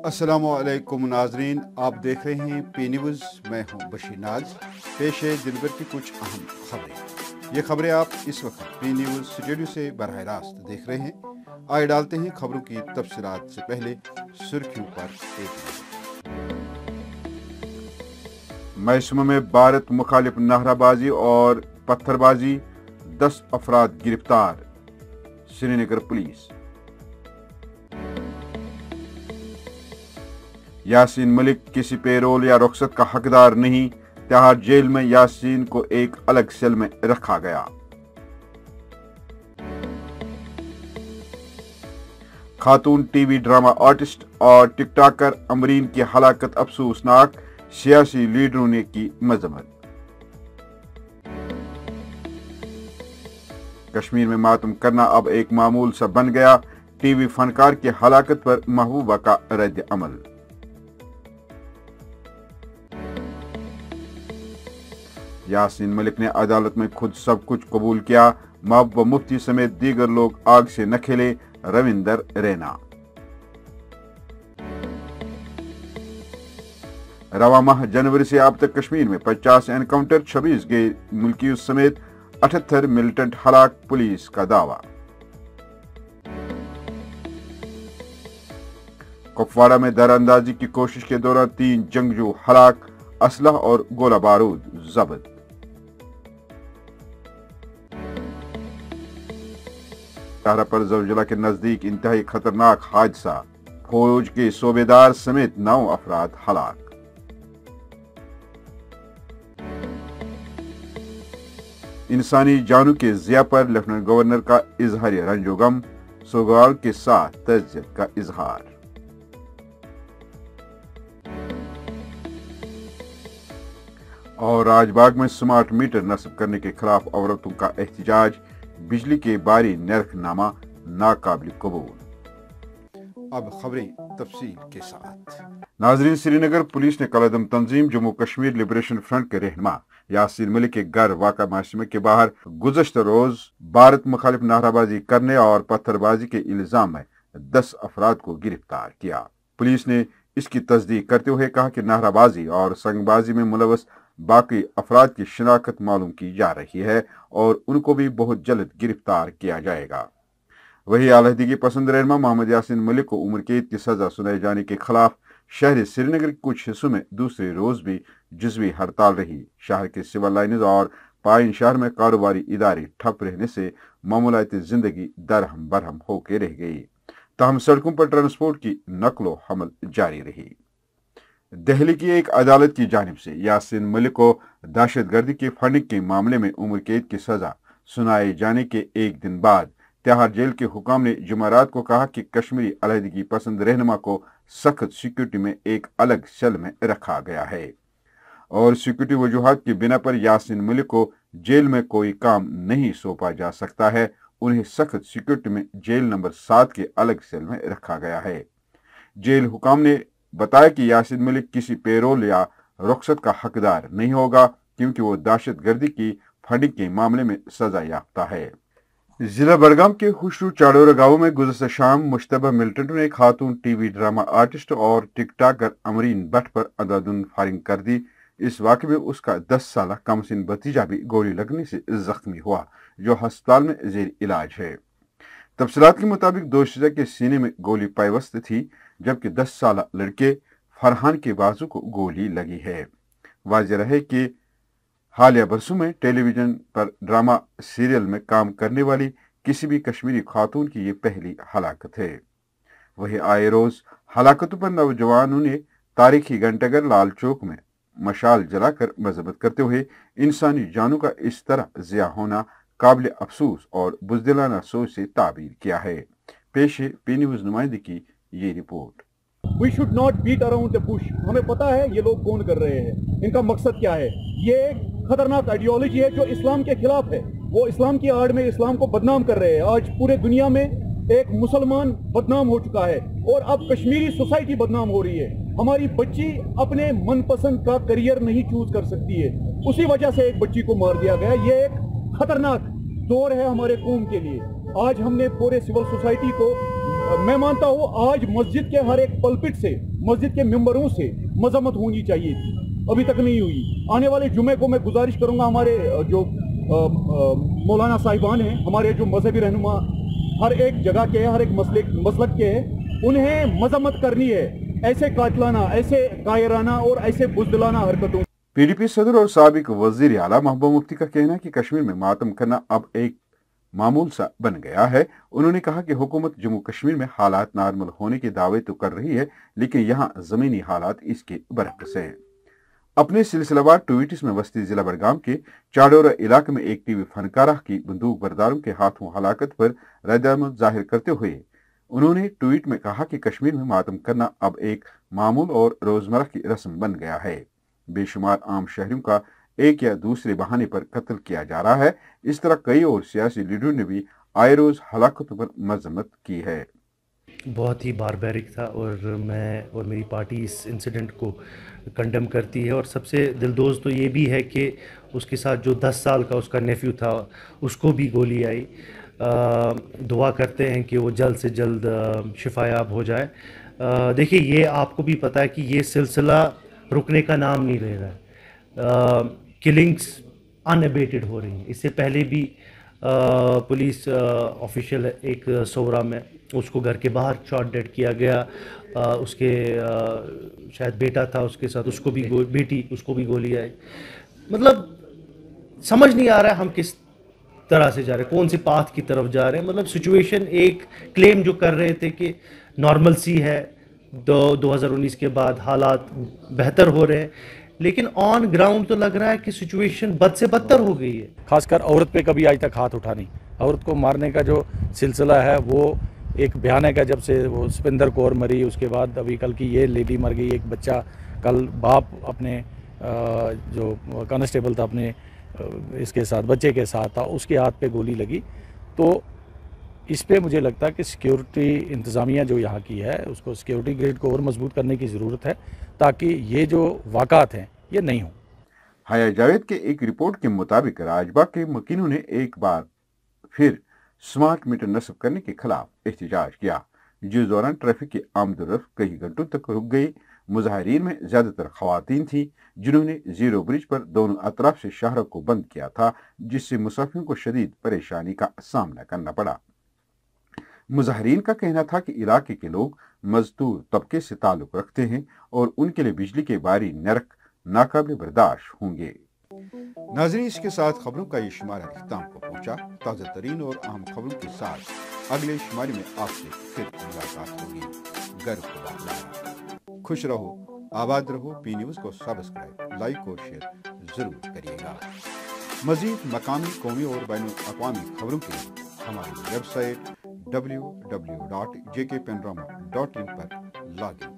अस्सलामुअलैकुम नाजरीन, आप देख रहे हैं पी न्यूज़। मैं हूं बशीर नाज। पेश है दिन भर की कुछ अहम खबरें। ये खबरें आप इस वक्त पी न्यूज़ स्टूडियो से बराह रास्त देख रहे हैं। आइए डालते हैं खबरों की तफसीलात से पहले सुर्खियों पर एक नज़र। मैसूम में भारत मुखालिफ नाराबाजी और पत्थरबाजी, 10 अफराद गिरफ्तार, श्रीनगर पुलिस। यासीन मलिक किसी पेरोल या रुखसत का हकदार नहीं, तिहाड़ जेल में यासीन को एक अलग सेल में रखा गया। खातून टीवी ड्रामा आर्टिस्ट और टिकटॉकर अमरीन की हलाकत अफसोसनाक, सियासी लीडरों ने की मजम्मत। कश्मीर में मातम करना अब एक मामूल सा बन गया, टीवी फनकार की हलाकत पर महबूबा का रद्द अमल। यासीन मलिक ने अदालत में खुद सब कुछ कबूल किया, महबूबा मुफ्ती समेत दीगर लोग आग से न खिले, रविंदर रैना। रवा माह जनवरी से अब तक कश्मीर में 50 एनकाउंटर, 26 गैर मुल्कियों समेत 78 मिलिटेंट हलाक, पुलिस का दावा। कुपवाड़ा में दरअंदाजी की कोशिश के दौरान 3 जंगजू हलाक, असलह और गोला बारूद जब्त। शाहरा पर ज़लज़ला के नजदीक इंतहाई खतरनाक हादसा, फौज के सूबेदार समेत 9 अफराद हलाक। इंसानी जानों के ज़िया पर लेफ्टिनेंट गवर्नर का इजहार रंजोगम, सोगाल के साथ तज़्ज़ियत का इजहार। और राजबाग में स्मार्ट मीटर नस्ब करने के खिलाफ औरतों का एहतजाज, बिजली के बारी नरखनामा नाकाबिल कबूल। अब खबरें तफसील के साथ। नाजरीन, श्रीनगर पुलिस ने कलदम तंजीम जम्मू कश्मीर लिबरेशन फ्रंट के रहनुमा यासीन मलिक के घर वाक़ा महकमे के बाहर गुज़श्ता रोज भारत मुखालिफ नाराबाजी करने और पत्थरबाजी के इल्जाम में 10 अफराद को गिरफ्तार किया। पुलिस ने इसकी तस्दीक करते हुए कहा कि नाराबाजी और संगबाजी में मुलव्वस बाकी अफराद की शिनाख्त मालूम की जा रही है और उनको भी बहुत जल्द गिरफ्तार किया जाएगा। वही अलहदगी पसंद रहनुमा मोहम्मद यासीन मलिक को उम्र कैद की सजा सुनाए जाने के खिलाफ शहर श्रीनगर के कुछ हिस्सों में दूसरे रोज भी जुज़वी हड़ताल रही। शहर के सिविल लाइन्स और पाइन शहर में कारोबारी इदारे ठप रहने से मामूलाती जिंदगी दरहम बरहम होकर रह गई। ताहम सड़कों पर ट्रांसपोर्ट की नकलो हमल जारी रही। दिल्ली की एक अदालत की जानिब से यासीन मलिक को दहशतगर्दी के फंडिंग के मामले में उम्र कैद की सजा सुनाए जाने के एक दिन बाद तिहाड़ जेल के हुकाम ने जुमेरात को कहा कि कश्मीरी अलहदगी पसंद रहनुमा को सख्त सिक्योरिटी में एक अलग सेल में रखा गया है और सिक्योरिटी वजूहात की बिना पर यासीन मलिक को जेल में कोई काम नहीं सौंपा जा सकता है। उन्हें सख्त सिक्योरिटी में जेल नंबर 7 के अलग सेल में रखा गया है। जेल हुकाम ने बताया कि यासीन मलिक किसी पेरोल या रुखसत का हकदार नहीं होगा क्योंकि वो दहशतगर्दी की फंडिंग के मामले में सजा याफ्ता है। जिला बड़गाम के खुशरू चाड़ोरा गांव में गुज़श्ता शाम मुश्तबा मिलिटेंटों ने खातून टीवी ड्रामा आर्टिस्ट और टिकटॉकर अमरीन भट्ट पर अंधाधुंध फायरिंग कर दी। इस वाक़े में उसका 10 साल कमसिन भतीजा भी गोली लगने से जख्मी हुआ, जो अस्पताल में जेर इलाज है। तफसीलात के मुताबिक दोशीज़ा के सीने में गोली पायवस्त थी, जबकि 10 साल लड़के फरहान के बाजू को गोली लगी है। वाज़ेह है कि हालिया बरसों में टेलीविजन पर ड्रामा सीरियल में काम करने वाली किसी भी कश्मीरी खातून की ये पहली हलाकत है। वही आए रोज हलाकतों पर नौजवानों ने तारीखी घंटाघर लाल चौक में मशाल जलाकर मजम्मत करते हुए इंसानी जानों का इस तरह ज़िया होना काबिल अफसोस और बुज़दिलाना सोच से ताबीर किया है। पेश है पी न्यूज़ नुमाइंदे की ये report. We should not beat around the bush। हमें पता है ये लोग कौन कर रहे हैं, इनका मकसद क्या है। ये एक खतरनाक आइडियोलॉजी है जो इस्लाम के खिलाफ है। वो इस्लाम की आड़ में इस्लाम को बदनाम कर रहे हैं। आज पूरे दुनिया में एक मुसलमान बदनाम हो चुका है और अब कश्मीरी सोसाइटी बदनाम हो रही है। हमारी बच्ची अपने मनपसंद का करियर नहीं चूज कर सकती है, उसी वजह से एक बच्ची को मार दिया गया। ये एक खतरनाक दौर है हमारे कौम के लिए। आज हमने पूरे सिविल सोसाइटी को, मैं मानता हूँ आज मस्जिद के हर एक पल्पिट से मस्जिद के मेंबरों से मजम्मत होनी चाहिए थी, अभी तक नहीं हुई। आने वाले जुमे को मैं गुजारिश करूंगा हमारे जो मौलाना साहिबान हैं, हमारे जो मजहबी रहनुमा हर एक जगह के, हर एक मसलक के हैं, उन्हें मजम्मत करनी है ऐसे कातलाना, ऐसे कायराना और ऐसे बुज़दिलाना हरकतों। PDP सदर और साबिक वजीर आला महबूबा मुफ्ती का कहना है कि कश्मीर में मातम करना अब एक मामूल सा बन गया है। उन्होंने कहा कि हुकूमत जम्मू कश्मीर में हालात नॉर्मल होने के दावे तो कर रही है, लेकिन यहाँ जमीनी हालात इसके बरक्स हैं। अपने सिलसिलेवार ट्वीट्स में वस्ती जिला बड़गाम के चाडोरा इलाके में एक टीवी फनकारा की बंदूक बरदारों के हाथों हलाकत पर रद्द-ए-अमल जाहिर करते हुए उन्होंने ट्वीट में कहा कि कश्मीर में मातम करना अब एक मामूल और रोजमर्रा की रस्म बन गया है। बेशुमार आम शहरियों का एक या दूसरे बहाने पर कत्ल किया जा रहा है। इस तरह कई और सियासी लीडरों ने भी आए रोज हलाकतों पर मजम्मत की है। बहुत ही बारबैरिक था और मैं और मेरी पार्टी इस इंसिडेंट को कंडेम करती है। और सबसे दिलदोज़ तो ये भी है कि उसके साथ जो 10 साल का उसका नेफ्यू था उसको भी गोली आई। दुआ करते हैं कि वो जल्द से जल्द शिफायाब हो जाए। देखिए, ये आपको भी पता है कि ये सिलसिला रुकने का नाम नहीं ले रहा है। किलिंग्स अनअबेटेड हो रही हैं। इससे पहले भी पुलिस ऑफिशियल एक सोरा में उसको घर के बाहर शॉट डेड किया गया। उसके शायद बेटा था उसके साथ, उसको भी बेटी, उसको भी गोली आई। मतलब समझ नहीं आ रहा है हम किस तरह से जा रहे हैं, कौन से पाथ की तरफ जा रहे हैं। मतलब सिचुएशन, एक क्लेम जो कर रहे थे कि नॉर्मल सी है, 2019 के बाद हालात बेहतर हो रहे हैं, लेकिन ऑन ग्राउंड तो लग रहा है कि सिचुएशन बद से बदतर हो गई है। खासकर औरत पे कभी आज तक हाथ उठा नहीं। औरत को मारने का जो सिलसिला है वो एक भयानक है। जब से वो सुपिंदर कौर मरी, उसके बाद अभी कल की ये लेडी मर गई, एक बच्चा, कल बाप अपने जो कांस्टेबल था अपने इसके साथ, बच्चे के साथ था, उसके हाथ पे गोली लगी। तो इस पे मुझे लगता है कि सिक्योरिटी इंतज़ामिया जो यहाँ की है उसको, सिक्योरिटी ग्रिड को और मजबूत करने की ज़रूरत है ताकि ये जो वाक़ात हैं ये नहीं हो। हया जावेद के एक रिपोर्ट के मुताबिक राजबाग के मकीनों ने एक बार फिर स्मार्ट मीटर नस्ब करने के खिलाफ एहतजाज किया, जिस दौरान ट्रैफिक की आमदोरफ्त कई घंटों तक रुक गई। मुजाहिरीन में ज्यादातर खवातीन थी जिन्होंने जीरो ब्रिज पर दोनों अतराफ से शहरों को बंद किया था, जिससे मुसाफिरों को शदीद परेशानी का सामना करना पड़ा। मुजाहिरीन का कहना था कि इलाके के लोग मजदूर तबके से ताल्लुक रखते हैं और उनके लिए बिजली के बारी नरक नाकाबिल बर्दाश्त होंगे। नाज़रीन, इसके साथ खबरों का ये शुमारा इख्तिताम को पहुंचा। ताज़ा तरीन और अहम खबरों के साथ अगले शुमारे में आपसे फिर मुलाकात होगी। गर्व खुदा, खुश रहो, आबाद रहो। पी न्यूज़ को सब्सक्राइब, लाइक और शेयर जरूर करिएगा। मजीद मकामी, कौमी और बैनुल-अक़वामी खबरों के लिए हमारी वेबसाइट www.jkpanorama.in पर लॉगिन